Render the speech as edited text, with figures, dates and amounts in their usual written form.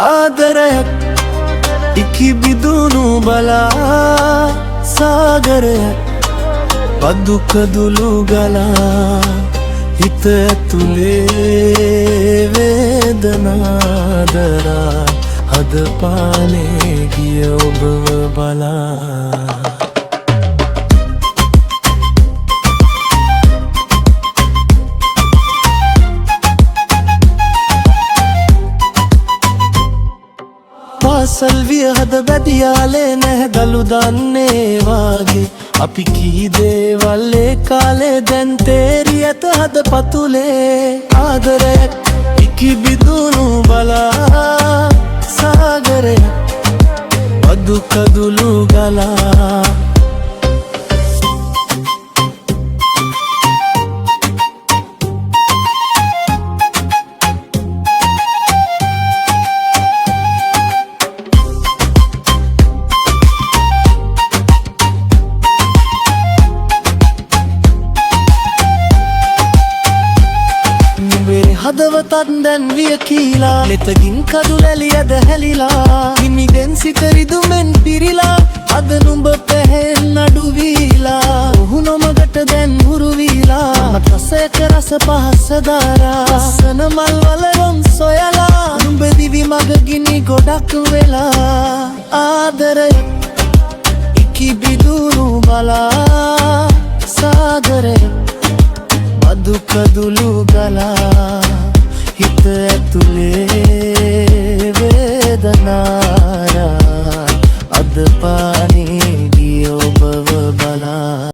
ආදරයක් ඉකි බිදුණු බලා සාගරයක් පදු කඳුළු ගලා හිත ඇතුලේ වේදනා දරා හද පානේ ගිය ඔබව බලා පාසල් විහද බැදියාලේ නැහැ දලු දන්නේ වාගේ අපි කී දේවල් ඒ කාලේ දැන් තේරි ඇත හද පතුලේ ආදරයක් ඉකි බිදුණු බලා සාගරයක් පදු කඳුළු ගලා හදවතත් දැන් විය කීලා ලෙතකින් කඳුලැලියද හැලිලා හිමිගෙන් සිත රිදුමෙන් පිරිලා අද නුඹ පැහැෙන් නඩු වීලා ඔහු නොමගට දැන් හුරු වීලා රසයක රස පහස දාරා ලස්සන මල් වල රොන් සොයලා නුඹ දිවි මග ගිනි ගොඩක් වෙලා ආදරයක් ඉකි බිදුණු බලා සාගරයක් පදු කඳුළු ගලා හිත ඇතුලේ